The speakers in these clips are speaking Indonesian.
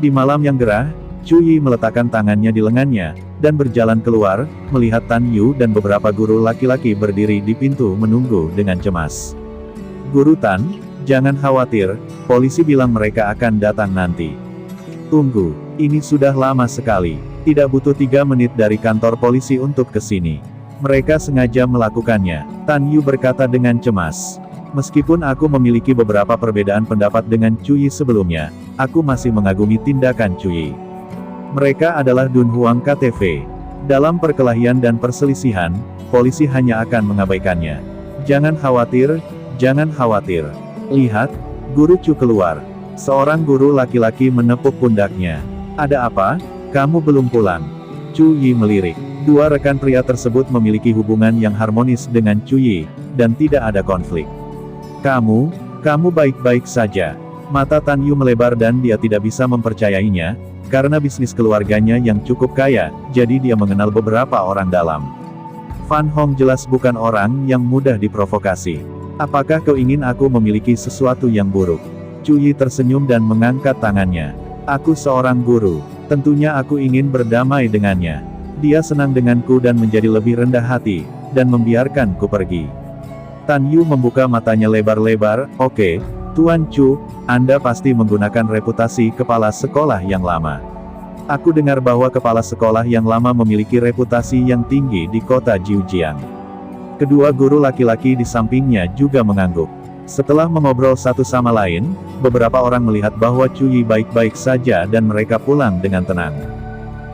Di malam yang gerah, Chu Yi meletakkan tangannya di lengannya, dan berjalan keluar, melihat Tan Yu dan beberapa guru laki-laki berdiri di pintu menunggu dengan cemas. "Guru Tan, jangan khawatir, polisi bilang mereka akan datang nanti." "Tunggu, ini sudah lama sekali. Tidak butuh 3 menit dari kantor polisi untuk ke sini. Mereka sengaja melakukannya," Tan Yu berkata dengan cemas. "Meskipun aku memiliki beberapa perbedaan pendapat dengan Chu Yi sebelumnya, aku masih mengagumi tindakan Chu Yi. Mereka adalah Dunhuang KTV. Dalam perkelahian dan perselisihan, polisi hanya akan mengabaikannya. Jangan khawatir, jangan khawatir. Lihat, Guru Chu keluar." Seorang guru laki-laki menepuk pundaknya. "Ada apa? Kamu belum pulang?" Chu Yi melirik. Dua rekan pria tersebut memiliki hubungan yang harmonis dengan Chu Yi, dan tidak ada konflik. Kamu baik-baik saja." Mata Tan Yu melebar dan dia tidak bisa mempercayainya, karena bisnis keluarganya yang cukup kaya, jadi dia mengenal beberapa orang dalam. Fan Hong jelas bukan orang yang mudah diprovokasi. "Apakah kau ingin aku memiliki sesuatu yang buruk?" Chu Yi tersenyum dan mengangkat tangannya. "Aku seorang guru. Tentunya aku ingin berdamai dengannya. Dia senang denganku dan menjadi lebih rendah hati, dan membiarkanku pergi." Tan Yu membuka matanya lebar-lebar. "Oke, Tuan Chu, Anda pasti menggunakan reputasi kepala sekolah yang lama. Aku dengar bahwa kepala sekolah yang lama memiliki reputasi yang tinggi di kota Jiujiang." Kedua guru laki-laki di sampingnya juga mengangguk. Setelah mengobrol satu sama lain, beberapa orang melihat bahwa Chu Yi baik-baik saja dan mereka pulang dengan tenang.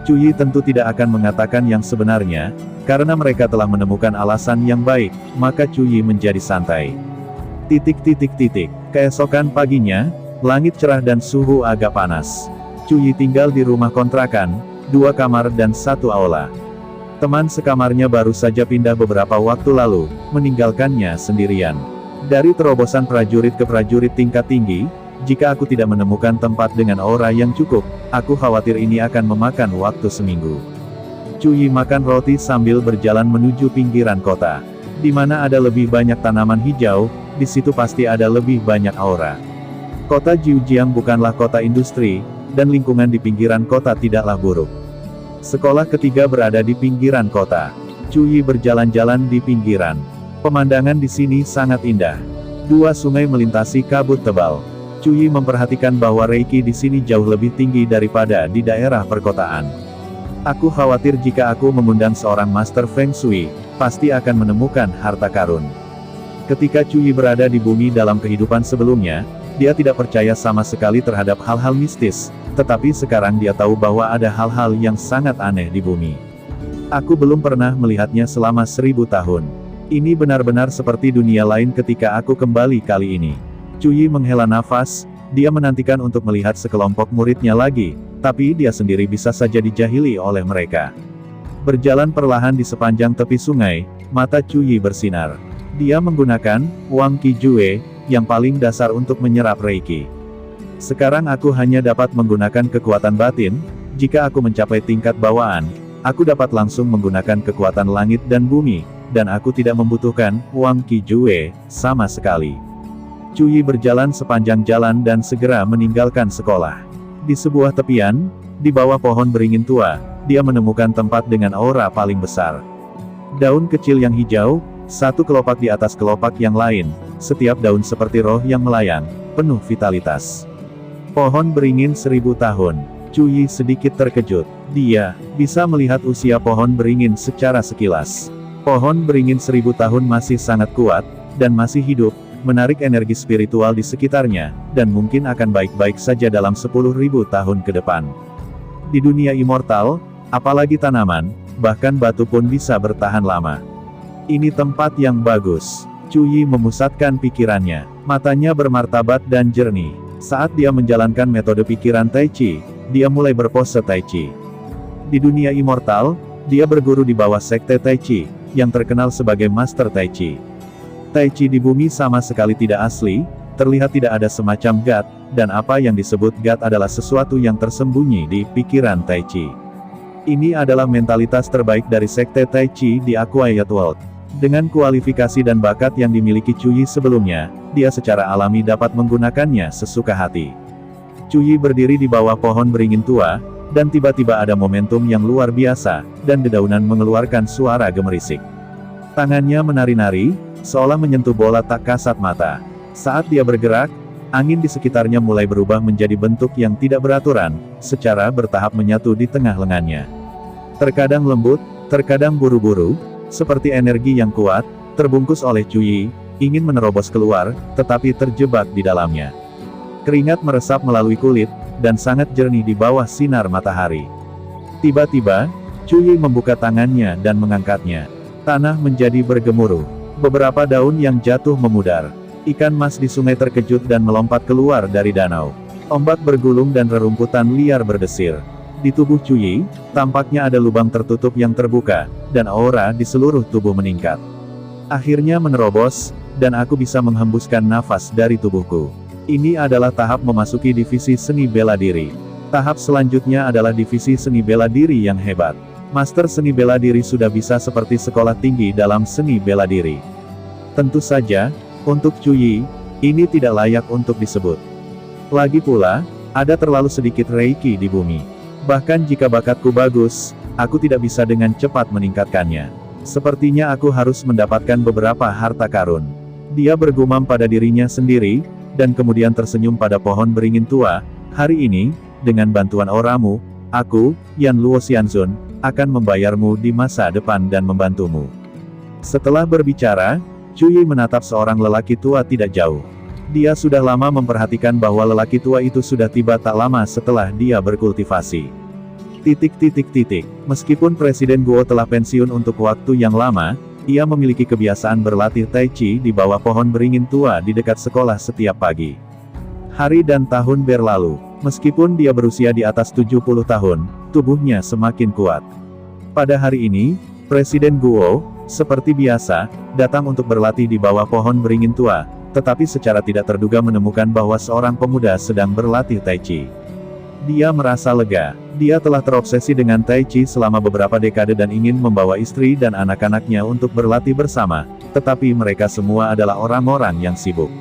Chu Yi tentu tidak akan mengatakan yang sebenarnya, karena mereka telah menemukan alasan yang baik, maka Chu Yi menjadi santai. Keesokan paginya, langit cerah dan suhu agak panas. Chu Yi tinggal di rumah kontrakan, 2 kamar dan 1 aula. Teman sekamarnya baru saja pindah beberapa waktu lalu, meninggalkannya sendirian. Dari terobosan prajurit ke prajurit tingkat tinggi, jika aku tidak menemukan tempat dengan aura yang cukup, aku khawatir ini akan memakan waktu seminggu. Chu Yi makan roti sambil berjalan menuju pinggiran kota. Di mana ada lebih banyak tanaman hijau, di situ pasti ada lebih banyak aura. Kota Jiujiang bukanlah kota industri, dan lingkungan di pinggiran kota tidaklah buruk. Sekolah ketiga berada di pinggiran kota. Chu Yi berjalan-jalan di pinggiran. Pemandangan di sini sangat indah. 2 sungai melintasi kabut tebal. Chu Yi memperhatikan bahwa reiki di sini jauh lebih tinggi daripada di daerah perkotaan. "Aku khawatir jika aku mengundang seorang master Feng Shui, pasti akan menemukan harta karun." Ketika Chu Yi berada di bumi dalam kehidupan sebelumnya, dia tidak percaya sama sekali terhadap hal-hal mistis, tetapi sekarang dia tahu bahwa ada hal-hal yang sangat aneh di bumi. "Aku belum pernah melihatnya selama 1000 tahun. Ini benar-benar seperti dunia lain ketika aku kembali kali ini." Chu Yi menghela nafas, dia menantikan untuk melihat sekelompok muridnya lagi, tapi dia sendiri bisa saja dijahili oleh mereka. Berjalan perlahan di sepanjang tepi sungai, mata Chu Yi bersinar. Dia menggunakan Wang Qi Jue yang paling dasar untuk menyerap reiki. "Sekarang aku hanya dapat menggunakan kekuatan batin. Jika aku mencapai tingkat bawaan, aku dapat langsung menggunakan kekuatan langit dan bumi, dan aku tidak membutuhkan Wang Qi Jue sama sekali." Chu Yi berjalan sepanjang jalan dan segera meninggalkan sekolah. Di sebuah tepian, di bawah pohon beringin tua, dia menemukan tempat dengan aura paling besar. Daun kecil yang hijau, satu kelopak di atas kelopak yang lain, setiap daun seperti roh yang melayang, penuh vitalitas. Pohon beringin 1000 tahun. Chu Yi sedikit terkejut. Dia bisa melihat usia pohon beringin secara sekilas. Pohon beringin 1000 tahun masih sangat kuat, dan masih hidup, menarik energi spiritual di sekitarnya, dan mungkin akan baik-baik saja dalam 10.000 tahun ke depan. Di dunia immortal, apalagi tanaman, bahkan batu pun bisa bertahan lama. Ini tempat yang bagus. Chu Yi memusatkan pikirannya. Matanya bermartabat dan jernih. Saat dia menjalankan metode pikiran Tai Chi, dia mulai berpose Tai Chi. Di dunia immortal, dia berguru di bawah sekte Tai Chi, yang terkenal sebagai Master Tai Chi. Tai Chi di bumi sama sekali tidak asli, terlihat tidak ada semacam God, dan apa yang disebut God adalah sesuatu yang tersembunyi di pikiran Tai Chi. Ini adalah mentalitas terbaik dari sekte Tai Chi di Quiet World. Dengan kualifikasi dan bakat yang dimiliki Chu Yi sebelumnya, dia secara alami dapat menggunakannya sesuka hati. Cuyi berdiri di bawah pohon beringin tua, dan tiba-tiba ada momentum yang luar biasa, dan dedaunan mengeluarkan suara gemerisik. Tangannya menari-nari, seolah menyentuh bola tak kasat mata. Saat dia bergerak, angin di sekitarnya mulai berubah menjadi bentuk yang tidak beraturan, secara bertahap menyatu di tengah lengannya. Terkadang lembut, terkadang buru-buru, seperti energi yang kuat, terbungkus oleh Cuyi, ingin menerobos keluar, tetapi terjebak di dalamnya. Keringat meresap melalui kulit, dan sangat jernih di bawah sinar matahari. Tiba-tiba, Cuyi membuka tangannya dan mengangkatnya. Tanah menjadi bergemuruh. Beberapa daun yang jatuh memudar. Ikan mas di sungai terkejut dan melompat keluar dari danau. Ombak bergulung dan rerumputan liar berdesir. Di tubuh Cuyi, tampaknya ada lubang tertutup yang terbuka, dan aura di seluruh tubuh meningkat. Akhirnya menerobos, dan aku bisa menghembuskan nafas dari tubuhku. Ini adalah tahap memasuki divisi seni bela diri. Tahap selanjutnya adalah divisi seni bela diri yang hebat. Master seni bela diri sudah bisa seperti sekolah tinggi dalam seni bela diri. Tentu saja, untuk Cuyi, ini tidak layak untuk disebut. Lagi pula, ada terlalu sedikit reiki di bumi. Bahkan jika bakatku bagus, aku tidak bisa dengan cepat meningkatkannya. Sepertinya aku harus mendapatkan beberapa harta karun. Dia bergumam pada dirinya sendiri, dan kemudian tersenyum pada pohon beringin tua. Hari ini, dengan bantuan auramu, aku, Yan Luo Xianzun, akan membayarmu di masa depan dan membantumu. Setelah berbicara, Cuyi menatap seorang lelaki tua tidak jauh. Dia sudah lama memperhatikan bahwa lelaki tua itu sudah tiba tak lama setelah dia berkultivasi. Meskipun Presiden Guo telah pensiun untuk waktu yang lama, ia memiliki kebiasaan berlatih Tai Chi di bawah pohon beringin tua di dekat sekolah setiap pagi. Hari dan tahun berlalu, meskipun dia berusia di atas 70 tahun, tubuhnya semakin kuat. Pada hari ini, Presiden Guo, seperti biasa, datang untuk berlatih di bawah pohon beringin tua, tetapi secara tidak terduga menemukan bahwa seorang pemuda sedang berlatih Tai Chi. Dia merasa lega. Dia telah terobsesi dengan Tai Chi selama beberapa dekade dan ingin membawa istri dan anak-anaknya untuk berlatih bersama, tetapi mereka semua adalah orang-orang yang sibuk.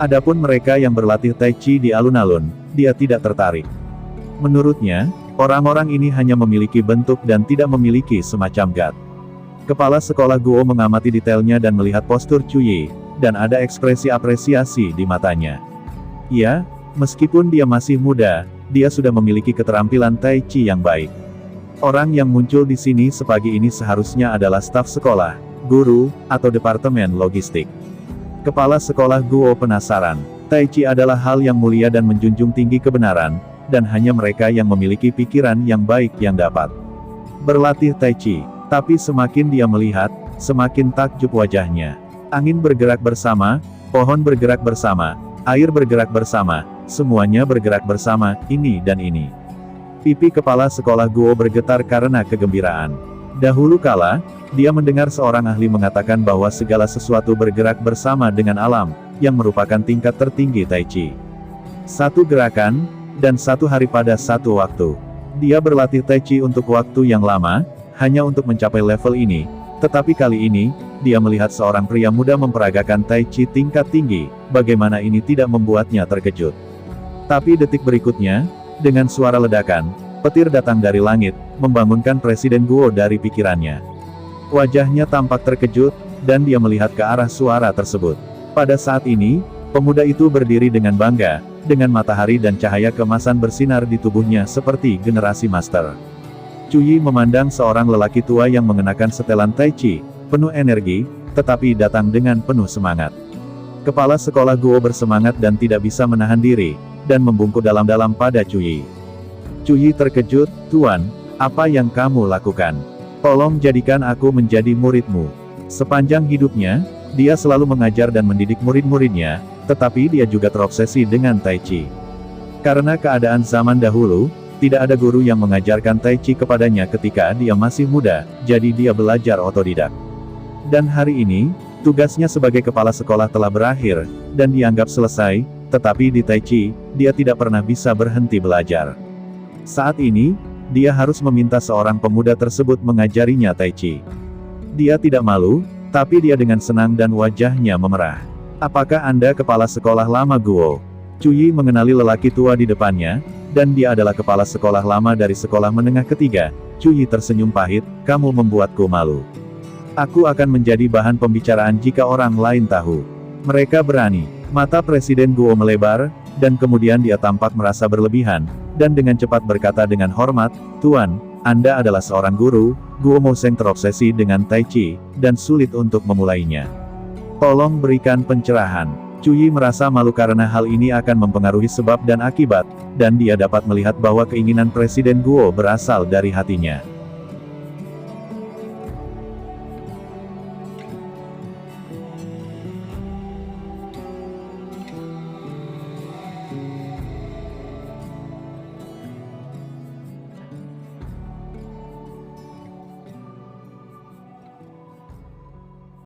Adapun mereka yang berlatih Tai Chi di alun-alun, dia tidak tertarik. Menurutnya, orang-orang ini hanya memiliki bentuk dan tidak memiliki semacam gat. Kepala sekolah Guo mengamati detailnya dan melihat postur Cuyi, dan ada ekspresi apresiasi di matanya. Ya, meskipun dia masih muda, dia sudah memiliki keterampilan Tai Chi yang baik. Orang yang muncul di sini sepagi ini seharusnya adalah staf sekolah, guru, atau departemen logistik. Kepala sekolah Guo penasaran. Tai Chi adalah hal yang mulia dan menjunjung tinggi kebenaran, dan hanya mereka yang memiliki pikiran yang baik yang dapat berlatih Tai Chi. Tapi semakin dia melihat, semakin takjub wajahnya. Angin bergerak bersama, pohon bergerak bersama, air bergerak bersama, semuanya bergerak bersama, ini dan ini. Pipi kepala sekolah Guo bergetar karena kegembiraan. Dahulu kala, dia mendengar seorang ahli mengatakan bahwa segala sesuatu bergerak bersama dengan alam, yang merupakan tingkat tertinggi Tai Chi. Satu gerakan, dan satu hari pada satu waktu. Dia berlatih Tai Chi untuk waktu yang lama, hanya untuk mencapai level ini, tetapi kali ini, dia melihat seorang pria muda memperagakan Tai Chi tingkat tinggi, bagaimana ini tidak membuatnya terkejut. Tapi detik berikutnya, dengan suara ledakan, petir datang dari langit, membangunkan Presiden Guo dari pikirannya. Wajahnya tampak terkejut, dan dia melihat ke arah suara tersebut. Pada saat ini, pemuda itu berdiri dengan bangga, dengan matahari dan cahaya keemasan bersinar di tubuhnya seperti generasi master. Cuyi memandang seorang lelaki tua yang mengenakan setelan Tai Chi, penuh energi, tetapi datang dengan penuh semangat. Kepala sekolah Guo bersemangat dan tidak bisa menahan diri, dan membungkuk dalam-dalam pada Cuyi. Cuyi terkejut, "Tuan, apa yang kamu lakukan? Tolong jadikan aku menjadi muridmu." Sepanjang hidupnya, dia selalu mengajar dan mendidik murid-muridnya, tetapi dia juga terobsesi dengan Tai Chi. Karena keadaan zaman dahulu, tidak ada guru yang mengajarkan Tai Chi kepadanya ketika dia masih muda, jadi dia belajar otodidak. Dan hari ini, tugasnya sebagai kepala sekolah telah berakhir, dan dianggap selesai, tetapi di Tai Chi, dia tidak pernah bisa berhenti belajar. Saat ini, dia harus meminta seorang pemuda tersebut mengajarinya Tai Chi. Dia tidak malu, tapi dia dengan senang dan wajahnya memerah. "Apakah Anda kepala sekolah lama Guo?" Cuyi mengenali lelaki tua di depannya, dan dia adalah kepala sekolah lama dari sekolah menengah ketiga. Cuyi tersenyum pahit, kamu membuatku malu. Aku akan menjadi bahan pembicaraan jika orang lain tahu. Mereka berani. Mata Presiden Guo melebar, dan kemudian dia tampak merasa berlebihan, dan dengan cepat berkata dengan hormat, Tuan, Anda adalah seorang guru. Guo Moseng terobsesi dengan Tai Chi, dan sulit untuk memulainya. Tolong berikan pencerahan. Cuyi merasa malu karena hal ini akan mempengaruhi sebab dan akibat, dan dia dapat melihat bahwa keinginan Presiden Guo berasal dari hatinya.